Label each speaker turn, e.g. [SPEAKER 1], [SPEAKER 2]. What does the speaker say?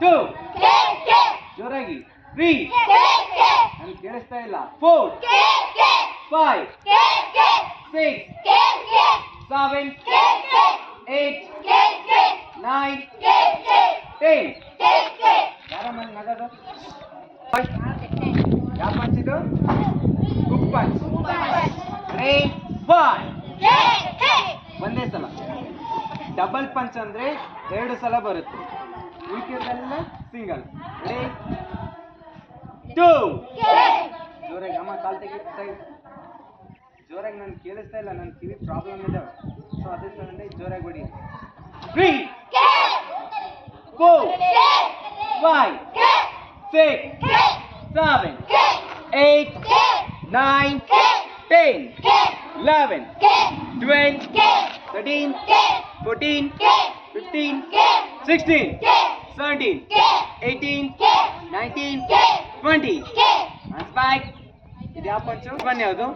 [SPEAKER 1] 2 ಜೋರಾಗಿ 3 ನನಗೆ ಕೇಳಿಸ್ತಾ ಇಲ್ಲ 4 5 6 7 8 9 10 ಯಾರ ಮನೆ ನಗದು ಯಾವ ಪಂಚ್ ಇದು ಗುಡ್ ಪಂಚ್ 3 1 ಒಂದೇ ಸಲ ಡಬಲ್ ಪಂಚ್ ಅಂದ್ರೆ 2 ಸಲ ಬರುತ್ತೆ ಉಳಿಕೆಲ್ಲ ಸಿಂಗಲ್ 2 ಜೋರಾಗಿ ಅಮ್ಮ ಕಾಲ್ ತೆಗಿತಾ ಜೋರಾಗಿ ನನ್ಗೆ ಕೇಳಿಸ್ತಾ ಇಲ್ಲ ನನ್ನ ಕಿವಿ ಪ್ರಾಬ್ಲಮ್ ಇದಾವೆ ಸೊ ಅದೇ ಸಲ ಜೋರಾಗಿ ಹೊಡಿ 3 4 5 6 7 8 9 10 11 12 13 14 15 16 17 18 19 20 ಇದು ಯಾವ ಪಂಚು ಬನ್ನಿ ಯಾವುದು